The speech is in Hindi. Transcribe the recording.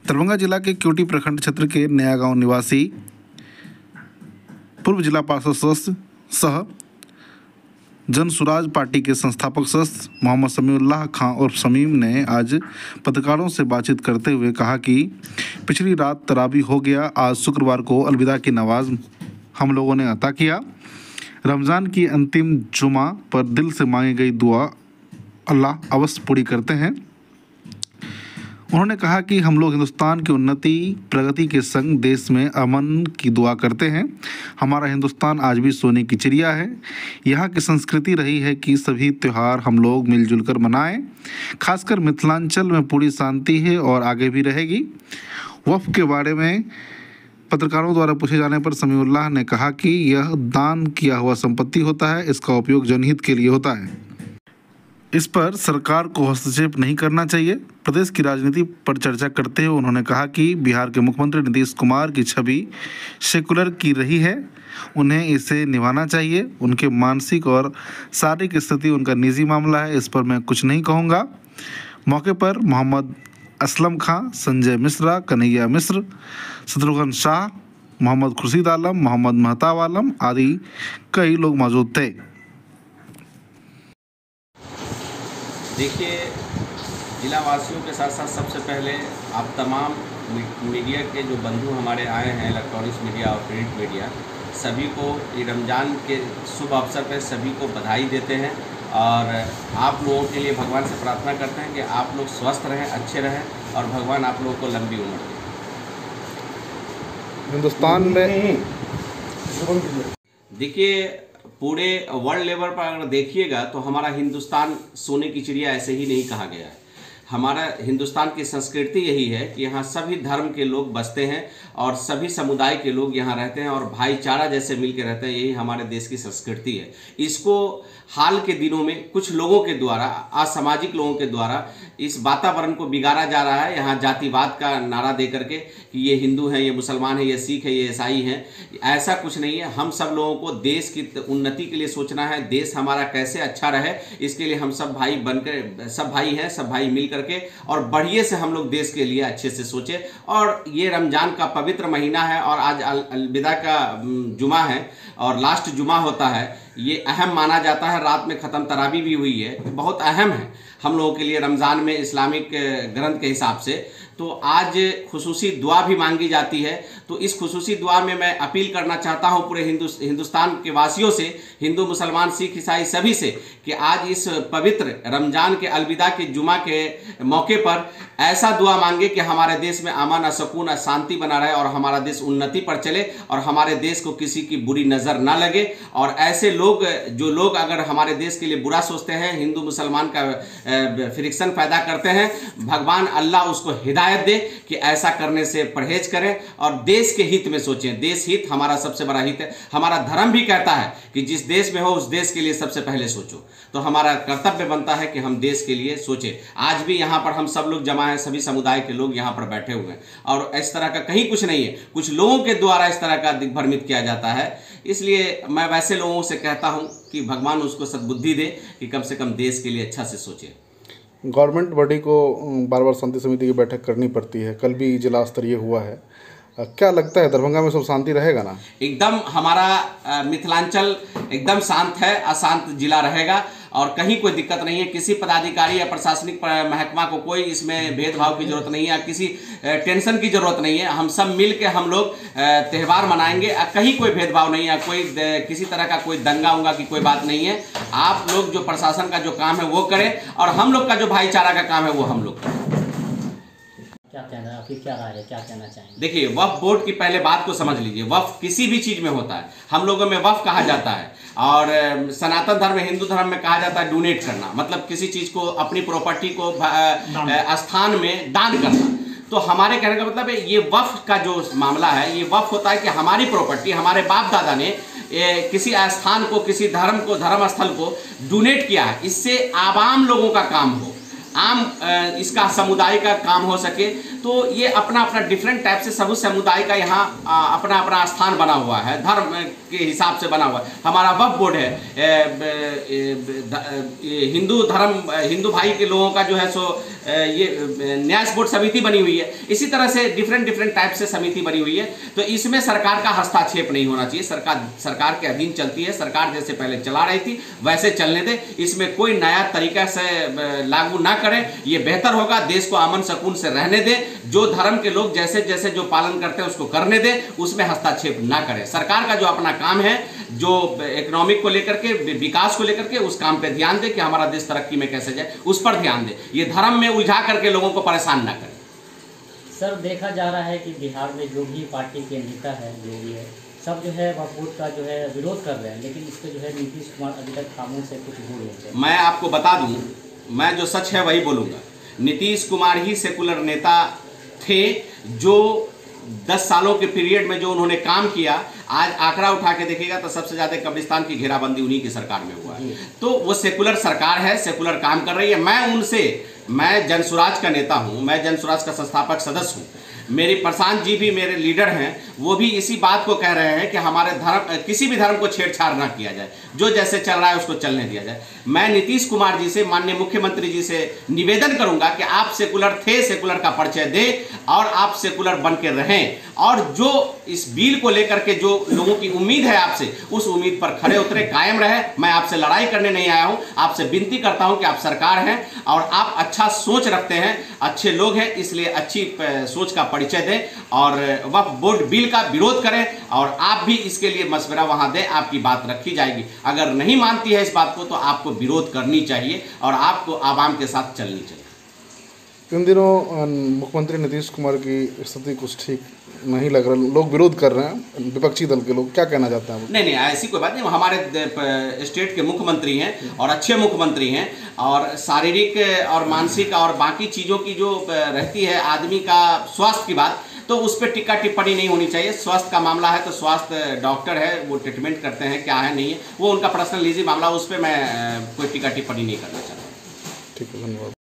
दरभंगा जिला के क्योटी प्रखंड क्षेत्र के नया गांव निवासी पूर्व जिला पार्षद सदस्य सह जन सुराज पार्टी के संस्थापक सदस्य मोहम्मद समीउल्लाह खां उर्फ समीम ने आज पत्रकारों से बातचीत करते हुए कहा कि पिछली रात तरावी हो गया, आज शुक्रवार को अलविदा की नमाज हम लोगों ने अता किया। रमज़ान की अंतिम जुमा पर दिल से मांगी गई दुआ अल्लाह अवश्य पूरी करते हैं। उन्होंने कहा कि हम लोग हिंदुस्तान की उन्नति प्रगति के संग देश में अमन की दुआ करते हैं। हमारा हिंदुस्तान आज भी सोने की चिड़िया है। यहाँ की संस्कृति रही है कि सभी त्यौहार हम लोग मिलजुल कर मनाएं। खासकर मिथिलांचल में पूरी शांति है और आगे भी रहेगी। वफ़ के बारे में पत्रकारों द्वारा पूछे जाने पर समीउल्लाह ने कहा कि यह दान किया हुआ संपत्ति होता है, इसका उपयोग जनहित के लिए होता है। इस पर सरकार को हस्तक्षेप नहीं करना चाहिए। प्रदेश की राजनीति पर चर्चा करते हुए उन्होंने कहा कि बिहार के मुख्यमंत्री नीतीश कुमार की छवि सेकुलर की रही है, उन्हें इसे निभाना चाहिए। उनके मानसिक और शारीरिक स्थिति उनका निजी मामला है, इस पर मैं कुछ नहीं कहूँगा। मौके पर मोहम्मद असलम खां, संजय मिश्रा, कन्हैया मिश्र, शत्रुघ्न शाह, मोहम्मद खुर्शीद आलम, मोहम्मद महताब आलम आदि कई लोग मौजूद थे। देखिए, जिला वासियों के साथ साथ सबसे पहले आप तमाम मीडिया के जो बंधु हमारे आए हैं, इलेक्ट्रॉनिक्स मीडिया और प्रिंट मीडिया, सभी को ये रमज़ान के शुभ अवसर पर सभी को बधाई देते हैं और आप लोगों के लिए भगवान से प्रार्थना करते हैं कि आप लोग स्वस्थ रहें, अच्छे रहें और भगवान आप लोगों को लंबी उम्र दे। हिंदुस्तान में देखिए, पूरे वर्ल्ड लेवल पर अगर देखिएगा तो हमारा हिंदुस्तान सोने की चिड़िया ऐसे ही नहीं कहा गया है। हमारा हिंदुस्तान की संस्कृति यही है कि यहाँ सभी धर्म के लोग बसते हैं और सभी समुदाय के लोग यहाँ रहते हैं और भाईचारा जैसे मिलकर रहते हैं। यही हमारे देश की संस्कृति है। इसको हाल के दिनों में कुछ लोगों के द्वारा, असामाजिक लोगों के द्वारा इस वातावरण को बिगाड़ा जा रहा है। यहाँ जातिवाद का नारा दे करके कि ये हिंदू हैं, ये मुसलमान हैं, ये सिख है, ये ईसाई हैं। ऐसा कुछ नहीं है। हम सब लोगों को देश की उन्नति के लिए सोचना है। देश हमारा कैसे अच्छा रहे, इसके लिए हम सब भाई बनकर, सब भाई हैं, सब भाई मिल करके और बढ़िया से हम लोग देश के लिए अच्छे से सोचें। और ये रमज़ान का पवित्र महीना है और आज अलविदा का जुमा है और लास्ट जुमा होता है। ये अहम माना जाता है। रात में ख़त्म तरावी भी हुई है, बहुत अहम है हम लोगों के लिए रमज़ान में इस्लामिक ग्रंथ के हिसाब से। तो आज खुसूसी दुआ भी मांगी जाती है। तो इस खुसूसी दुआ में मैं अपील करना चाहता हूं पूरे हिंदुस्तान के वासियों से, हिंदू मुसलमान सिख ईसाई सभी से, कि आज इस पवित्र रमज़ान के अलविदा के जुमा के मौके पर ऐसा दुआ मांगे कि हमारे देश में अमन और सुकून और शांति बना रहे और हमारा देश उन्नति पर चले और हमारे देश को किसी की बुरी नज़र ना लगे। और ऐसे लोग, जो लोग अगर हमारे देश के लिए बुरा सोचते हैं, हिंदू मुसलमान का फ्रिक्शन पैदा करते हैं, भगवान अल्लाह उसको हिदायत दे कि ऐसा करने से परहेज करें और देश के हित में सोचें। देश हित हमारा सबसे बड़ा हित है। हमारा धर्म भी कहता है कि जिस देश में हो उस देश के लिए सबसे पहले सोचो। तो हमारा कर्तव्य बनता है कि हम देश के लिए सोचें। आज भी यहाँ पर हम सब लोग जमा हैं, सभी समुदाय के लोग यहाँ पर बैठे हुए हैं और इस तरह का कहीं कुछ नहीं है। कुछ लोगों के द्वारा इस तरह का दिग्भ्रमित किया जाता है। इसलिए मैं वैसे लोगों से कहता हूँ कि भगवान उसको सद्बुद्धि दे कि कम से कम देश के लिए अच्छा से सोचे। गवर्नमेंट बॉडी को बार बार शांति समिति की बैठक करनी पड़ती है। कल भी जिला स्तरीय हुआ है। क्या लगता है दरभंगा में सब शांति रहेगा ना? एकदम हमारा मिथिलांचल एकदम शांत है, अशांत जिला रहेगा और कहीं कोई दिक्कत नहीं है। किसी पदाधिकारी या प्रशासनिक महकमा को कोई इसमें भेदभाव की जरूरत नहीं है, किसी टेंशन की जरूरत नहीं है। हम सब मिल के हम लोग त्यौहार मनाएंगे। कहीं कोई भेदभाव नहीं है, कोई किसी तरह का कोई दंगा उंगा की कोई बात नहीं है। आप लोग जो प्रशासन का जो काम है वो करें और हम लोग का जो भाईचारा का काम है वो हम लोग करें। क्या राय है, क्या कहना चाहेंगे? देखिए, वक्फ बोर्ड की पहले बात को समझ लीजिए। वक्फ किसी भी चीज में होता है। हम लोगों में वक्फ कहा जाता है और सनातन धर्म, हिंदू धर्म में कहा जाता है डोनेट करना, मतलब किसी चीज को, अपनी प्रॉपर्टी को स्थान में दान करना। तो हमारे कहने का मतलब है ये वक्फ का जो मामला है, ये वक्फ होता है कि हमारी प्रॉपर्टी, हमारे बाप दादा ने किसी स्थान को, किसी धर्म को, धर्म स्थल को डोनेट किया है। इससे आवाम लोगों का काम हो, आम इसका समुदाय का काम हो सके। तो ये अपना अपना डिफरेंट टाइप से सब समुदाय का यहाँ अपना अपना स्थान बना हुआ है, धर्म के हिसाब से बना हुआ है। हमारा वक्फ बोर्ड है, हिंदू धर्म हिंदू भाई के लोगों का जो है सो ये न्यास बोर्ड समिति बनी हुई है। इसी तरह से डिफरेंट टाइप से समिति बनी हुई है। तो इसमें सरकार का हस्तक्षेप नहीं होना चाहिए। सरकार के अधीन चलती है, सरकार जैसे पहले चला रही थी वैसे चलने दे, इसमें कोई नया तरीका से लागू ना करें, ये बेहतर होगा। देश को अमन सुकून से रहने दे, जो धर्म के लोग जैसे जैसे जो पालन करते हैं उसको करने दे, उसमें हस्तक्षेप ना करें। सरकार का जो अपना काम है, जो इकोनॉमिक को लेकर के, विकास को लेकर के, उस काम पे ध्यान दे कि हमारा देश तरक्की में कैसे जाए, उस पर ध्यान दे। ये धर्म में उलझा करके लोगों को परेशान ना करें। सर, देखा जा रहा है कि बिहार में जो भी पार्टी के नेता है, जो भी है, सब जो है वक्फ बोर्ड का जो है विरोध कर रहे हैं, लेकिन इस पर जो है नीतीश कुमार अभी तक खामोश है, कुछ बोल नहीं रहे। मैं आपको बता दूं, मैं जो सच है वही बोलूँगा। नीतीश कुमार ही सेकुलर नेता थे, जो 10 सालों के पीरियड में जो उन्होंने काम किया, आज आंकड़ा उठा के देखिएगा तो सबसे ज़्यादा कब्रिस्तान की घेराबंदी उन्हीं की सरकार में हुआ है। तो वो सेकुलर सरकार है, सेकुलर काम कर रही है। मैं जनसुराज का नेता हूँ, मैं जनसुराज का संस्थापक सदस्य हूँ। मेरे प्रशांत जी भी मेरे लीडर हैं, वो भी इसी बात को कह रहे हैं कि हमारे धर्म, किसी भी धर्म को छेड़छाड़ ना किया जाए, जो जैसे चल रहा है उसको चलने दिया जाए। मैं नीतीश कुमार जी से, माननीय मुख्यमंत्री जी से निवेदन करूंगा कि आप सेकुलर थे, सेकुलर का परिचय दें और आप सेकुलर बन के रहें, और जो इस बिल को लेकर के जो लोगों की उम्मीद है आपसे, उस उम्मीद पर खड़े उतरे, कायम रहे। मैं आपसे लड़ाई करने नहीं आया हूं, आपसे विनती करता हूं कि आप सरकार हैं और आप अच्छा सोच रखते हैं, अच्छे लोग हैं, इसलिए अच्छी सोच का परिचय दें और वक्फ बोर्ड बिल का विरोध करें, और आप भी इसके लिए मशवरा वहां दें, आपकी बात रखी जाएगी। अगर नहीं मानती है इस बात को तो आपको विरोध करनी चाहिए और आपको आवाम के साथ चलनी चाहिए। इन दिनों मुख्यमंत्री नीतीश कुमार की स्थिति कुछ ठीक नहीं लग रहा, लोग विरोध कर रहे हैं, विपक्षी दल के लोग, क्या कहना चाहते हैं? नहीं, ऐसी कोई बात नहीं। हमारे स्टेट के मुख्यमंत्री हैं और अच्छे मुख्यमंत्री हैं, और शारीरिक और मानसिक और बाकी चीज़ों की जो रहती है आदमी का स्वास्थ्य की बात, तो उस पर टीका टिप्पणी नहीं होनी चाहिए। स्वास्थ्य का मामला है तो स्वास्थ्य डॉक्टर है, वो ट्रीटमेंट करते हैं, क्या है नहीं है वो उनका पर्सनल निजी मामला, उस पर मैं कोई टीका टिप्पणी नहीं करना चाहता। ठीक है, धन्यवाद।